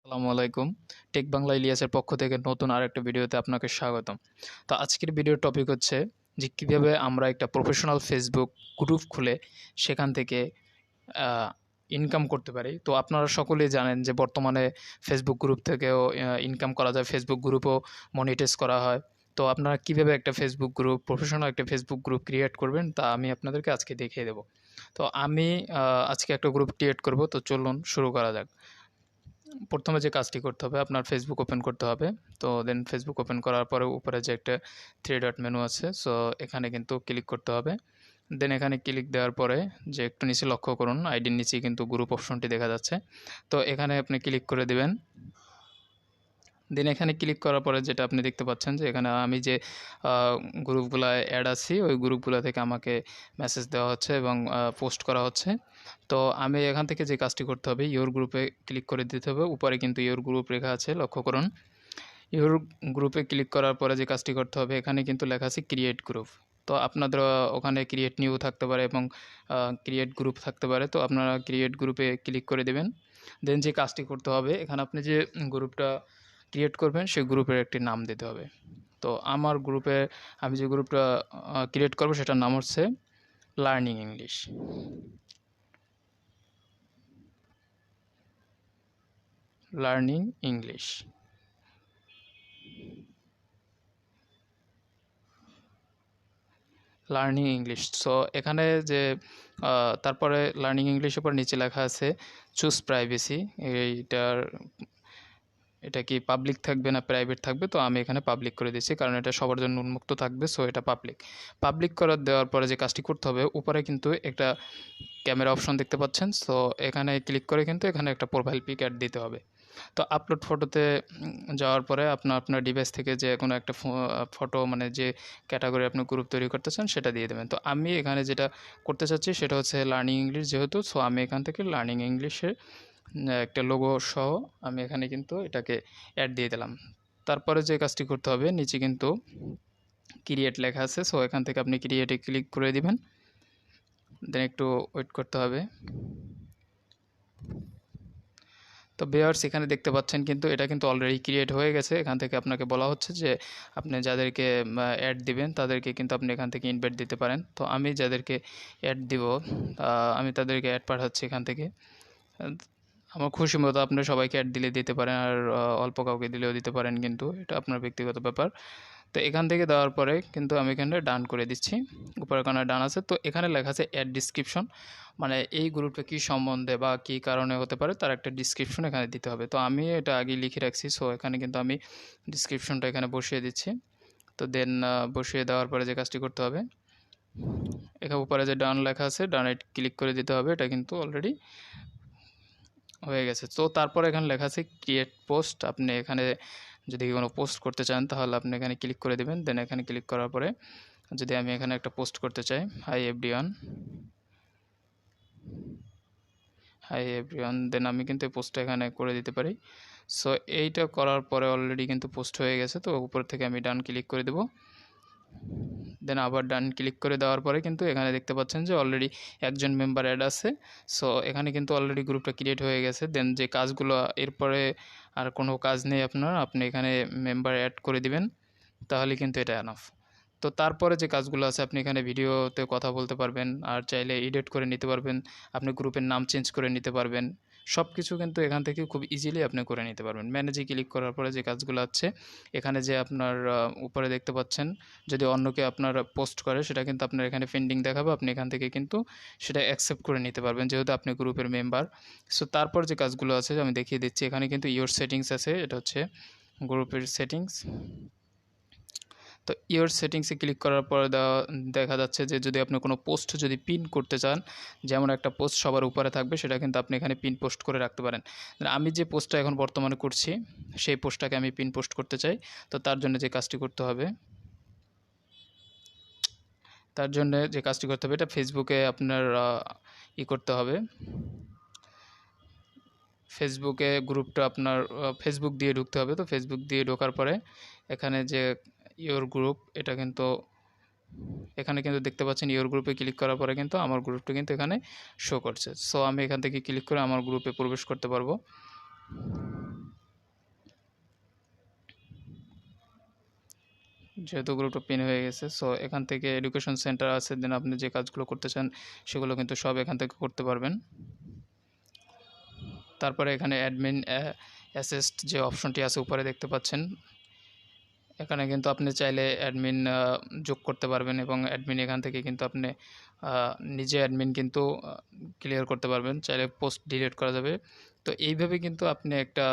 আসসালামু আলাইকুম। টেক বাংলা ইলিয়াসের পক্ষ থেকে নতুন আরেকটা ভিডিওতে আপনাকে স্বাগতম। তো আজকের ভিডিওর টপিক হচ্ছে যে কীভাবে আমরা একটা প্রফেশনাল ফেসবুক গ্রুপ খুলে সেখান থেকে আ ইনকাম করতে পারি। তো আপনারা সকলেই জানেন যে বর্তমানে ফেসবুক গ্রুপ থেকেও ইনকাম করা যায়। ফেসবুক গ্রুপও মনিটাইজ করা হয়। তো আপনারা কীভাবে একটা ফেসবুক গ্রুপ, প্রফেশনাল একটা ফেসবুক গ্রুপ ক্রিয়েট করবেন তা আমি আপনাদেরকে আজকে দেখিয়ে দেব। তো আমি আজকে একটা গ্রুপ ক্রিয়েট করব। তো চলুন শুরু করা যাক। প্রথমে যে কাজটি করতে হবে, আপনার ফেসবুক ওপেন করতে হবে। তো দেন ফেসবুক ওপেন করার পরে উপরে যে একটা 3 ডট মেনু আছে, সো এখানে কিন্তু ক্লিক করতে হবে। দেন এখানে ক্লিক দেওয়ার পরে যে একটু নিচে লক্ষ্য করুন, আইডির নিচেই কিন্তু গ্রুপ অপশনটি দেখা যাচ্ছে। তো এখানে আপনি ক্লিক করে দিবেন। দেন এখানে ক্লিক করার পরে যেটা আপনি দেখতে পাচ্ছেন যে এখানে আমি যে গ্রুপগুলায় অ্যাড আছি ওই গ্রুপগুলা থেকে আমাকে মেসেজ দেওয়া হচ্ছে এবং পোস্ট করা হচ্ছে। তো আমি এখান থেকে যে কাজটি করতে হবে, ইওর গ্রুপে ক্লিক করে দিতে হবে। উপরে কিন্তু ইওর গ্রুপ লেখা আছে, লক্ষ্য করুন। ইওর গ্রুপে ক্লিক করার পরে যে কাজটি করতে হবে, এখানে কিন্তু লেখা আছে ক্রিয়েট গ্রুপ। তো আপনাদের ওখানে ক্রিয়েট নিউ থাকতে পারে এবং ক্রিয়েট গ্রুপ থাকতে পারে। তো আপনারা ক্রিয়েট গ্রুপে ক্লিক করে দেবেন। দেন যে কাজটি করতে হবে, এখানে আপনি যে গ্রুপটা ক্রিয়েট করবেন সেই গ্রুপের একটি নাম দিতে হবে। তো আমার গ্রুপে আমি যে গ্রুপটা ক্রিয়েট করব সেটার নাম হচ্ছে learning English. Learning English. Learning English. So এখানে যে তারপরে লার্নিং ইংলিশের পর নিচে লেখা আছে চুজ প্রাইভেসি। এটা কি পাবলিক থাকবে না প্রাইভেট থাকবে? তো আমি এখানে পাবলিক করে দিচ্ছি, কারণ এটা সবার জন্য উন্মুক্ত থাকবে। সো এটা পাবলিক করে দেওয়ার পরে যে কাজটি করতে হবে, উপরে কিন্তু একটা ক্যামেরা অপশন দেখতে পাচ্ছেন। সো এখানে ক্লিক করে কিন্তু এখানে একটা প্রোফাইল পিক অ্যাড দিতে হবে। তো আপলোড ফটোতে যাওয়ার পরে আপনার ডিভাইস থেকে যে কোনো একটা ফটো, মানে যে ক্যাটাগরি আপনি গ্রুপ তৈরি করতে চান সেটা দিয়ে দেবেন। তো আমি এখানে যেটা করতে চাচ্ছি সেটা হচ্ছে লার্নিং ইংলিশ যেহেতু, সো আমি এখান থেকে লার্নিং ইংলিশের একটা লোগো সহ আমি এখানে কিন্তু এটাকে অ্যাড দিয়ে দিলাম। তারপরে যে কাজটি করতে হবে, নিচে কিন্তু ক্রিয়েট লেখা আছে। সো এখান থেকে আপনি ক্রিয়েটে ক্লিক করে দিবেন। দেন একটু ওয়েট করতে হবে। তো ভিউয়ার্স, এখানে দেখতে পাচ্ছেন কিন্তু এটা কিন্তু অলরেডি ক্রিয়েট হয়ে গেছে। এখান থেকে আপনাকে বলা হচ্ছে যে আপনি যাদেরকে অ্যাড দিবেন তাদেরকে কিন্তু আপনি এখান থেকে ইনভাইট দিতে পারেন। তো আমি যাদেরকে অ্যাড দিব আমি তাদেরকে অ্যাড পাঠাচ্ছি এখান থেকে। আমার খুশি মতো আপনি সবাইকে অ্যাড দিলে দিতে পারেন, আর অল্প কাউকে দিলেও দিতে পারেন, কিন্তু এটা আপনার ব্যক্তিগত ব্যাপার। তো এখান থেকে দেওয়ার পরে কিন্তু আমি এখানে ডান করে দিচ্ছি। উপরে কোণায় ডান আছে। তো এখানে লেখা আছে অ্যাড ডিসক্রিপশন, মানে এই গ্রুপটা কী সম্বন্ধে বা কী কারণে হতে পারে তার একটা ডিসক্রিপশন এখানে দিতে হবে। তো আমি এটা আগেই লিখে রাখছি। সো এখানে কিন্তু আমি ডিসক্রিপশনটা এখানে বসিয়ে দিচ্ছি। তো দেন বসিয়ে দেওয়ার পরে যে কাজটি করতে হবে, এখানে উপরে যে ডান লেখা আছে ডানে ক্লিক করে দিতে হবে। এটা কিন্তু অলরেডি হয়ে গেছে। তো তারপরে এখানে লেখা আছে ক্রিয়েট পোস্ট। আপনি এখানে যদি কোনো পোস্ট করতে চান তাহলে আপনি এখানে ক্লিক করে দেবেন। দেন এখানে ক্লিক করার পরে যদি আমি এখানে একটা পোস্ট করতে চাই, হাই এভরিওয়ান, দেন আমি কিন্তু এই পোস্টটা এখানে করে দিতে পারি। সো এইটা করার পরে অলরেডি কিন্তু পোস্ট হয়ে গেছে। তো উপর থেকে আমি ডান ক্লিক করে দেব। দেন আবার ডান ক্লিক করে দেওয়ার পরে কিন্তু এখানে দেখতে পাচ্ছেন যে অলরেডি একজন মেম্বার অ্যাড আছে। সো এখানে কিন্তু অলরেডি গ্রুপটা ক্রিয়েট হয়ে গেছে। দেন যে কাজগুলো এরপরে আর কোনো কাজ নেই আপনার, আপনি এখানে মেম্বার অ্যাড করে দিবেন, তাহলে কিন্তু এটা এনাফ। তো তারপরে যে কাজগুলো আছে, আপনি এখানে ভিডিওতে কথা বলতে পারবেন, আর চাইলে এডিট করে নিতে পারবেন, আপনি গ্রুপের নাম চেঞ্জ করে নিতে পারবেন। সব কিছু কিন্তু এখান থেকে খুব ইজিলি আপনি করে নিতে পারবেন। ম্যানেজে ক্লিক করার পরে যে কাজগুলো আছে, এখানে যে আপনার উপরে দেখতে পাচ্ছেন, যদি অন্য কেউ আপনার পোস্ট করে সেটা কিন্তু আপনার এখানে পেন্ডিং দেখাবে। আপনি এখান থেকে কিন্তু সেটা অ্যাকসেপ্ট করে নিতে পারবেন যেহেতু আপনি গ্রুপের মেম্বার। সো তারপর যে কাজগুলো আছে আমি দেখিয়ে দিচ্ছি। এখানে কিন্তু ইওর সেটিংস আছে, এটা হচ্ছে গ্রুপের সেটিংস। তো ইওর সেটিংসে ক্লিক করার পরে দেখা যাচ্ছে যে যদি আপনি কোনো পোস্ট যদি পিন করতে চান, যেমন একটা পোস্ট সবার উপরে থাকবে, সেটা কিন্তু আপনি এখানে পিন পোস্ট করে রাখতে পারেন। আমি যে পোস্টটা এখন বর্তমানে করছি সেই পোস্টটাকে আমি পিন পোস্ট করতে চাই। তো তার জন্য যে কাজটি করতে হবে, এটা ফেসবুকে আপনার করতে হবে। ফেসবুকে গ্রুপটা আপনার ফেসবুক দিয়ে ঢুকতে হবে। তো ফেসবুক দিয়ে ঢোকার পরে এখানে যে ইওর গ্রুপ, এটা কিন্তু এখানে কিন্তু দেখতে পাচ্ছেন ইওর গ্রুপে ক্লিক করার পরে কিন্তু আমার গ্রুপটা কিন্তু এখানে শো করছে। সো আমি এখান থেকে ক্লিক করে আমার গ্রুপে প্রবেশ করতে পারবো। যেহেতু গ্রুপটা পিন হয়ে গেছে, সো এখান থেকে এডুকেশন সেন্টার আছে, দেন আপনি যে কাজগুলো করতে চান সেগুলো কিন্তু সব এখান থেকে করতে পারবেন। তারপরে এখানে অ্যাডমিন অ্যাসিস্ট যে অপশনটি আছে উপরে দেখতে পাচ্ছেন, এখানে কিন্তু আপনি চাইলে অ্যাডমিন যোগ করতে পারবেন এবং অ্যাডমিন এখান থেকে কিন্তু আপনি নিজে অ্যাডমিন কিন্তু ক্লিয়ার করতে পারবেন, চাইলে পোস্ট ডিলিট করা যাবে। তো এইভাবে কিন্তু আপনি একটা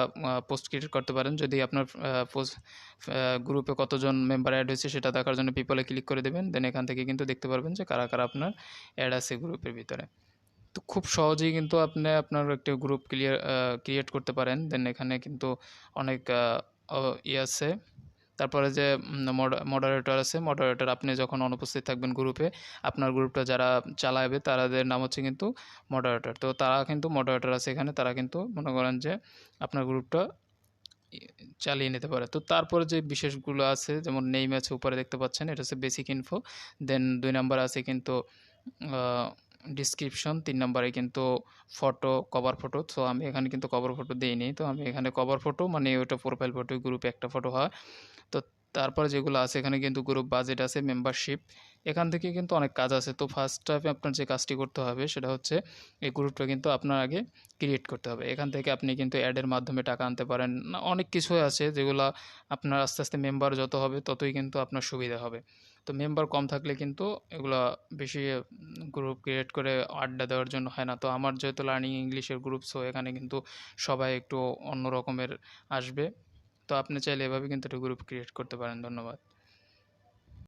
পোস্ট ক্রিয়েট করতে পারেন। যদি আপনার পোস্ট গ্রুপে কতজন মেম্বার অ্যাড হয়েছে সেটা দেখার জন্য পিপলে ক্লিক করে দেবেন, দেন এখান থেকে কিন্তু দেখতে পারবেন যে কারা কারা আপনার অ্যাড আছে গ্রুপের ভিতরে। তো খুব সহজেই কিন্তু আপনি আপনার একটা গ্রুপ ক্রিয়েট করতে পারেন। দেন এখানে কিন্তু অনেক আছে। তারপরে যে মডারেটর আছে, মডারেটর আপনি যখন অনুপস্থিত থাকবেন গ্রুপে, আপনার গ্রুপটা যারা চালাবে তাদের নাম হচ্ছে কিন্তু মডারেটর। তো তারা কিন্তু মডারেটর আছে এখানে, তারা কিন্তু মনে করেন যে আপনার গ্রুপটা চালিয়ে নিতে পারে। তো তারপরে যে বিশেষগুলো আছে, যেমন নেইম আছে উপরে দেখতে পাচ্ছেন, এটা হচ্ছে বেসিক ইনফো। দেন 2 নাম্বার আছে কিন্তু ডিসক্রিপশন, 3 নাম্বারে কিন্তু ফটো, কভার ফটো। সো আমি এখানে কিন্তু কভার ফটো দেইনি, তো আমি এখানে কভার ফটো মানে ওটা প্রোফাইল ফটো, গ্রুপে একটা ফটো হয়। তো তারপরে যেগুলো আছে এখানে কিন্তু গ্রুপ বাজেট আছে, মেম্বারশিপ, এখান থেকে কিন্তু অনেক কাজ আছে। তো ফার্স্ট টাইমে আপনার যে কাজটি করতে হবে সেটা হচ্ছে এই গ্রুপটা কিন্তু আপনার আগে ক্রিয়েট করতে হবে। এখান থেকে আপনি কিন্তু অ্যাডের মাধ্যমে টাকা আনতে পারেন, না অনেক কিছুই আছে যেগুলো আপনার আস্তে আস্তে মেম্বার যত হবে ততই কিন্তু আপনার সুবিধা হবে। তো মেম্বার কম থাকলে কিন্তু এগুলো বেশি গ্রুপ ক্রিয়েট করে আড্ডা দেওয়ার জন্য হয় না। তো আমার যেহেতু লার্নিং ইংলিশের গ্রুপ, সো এখানে কিন্তু সবাই একটু অন্য রকমের আসবে। তো আপনি চাইলে এভাবে কিন্তু একটা গ্রুপ ক্রিয়েট করতে পারেন। ধন্যবাদ।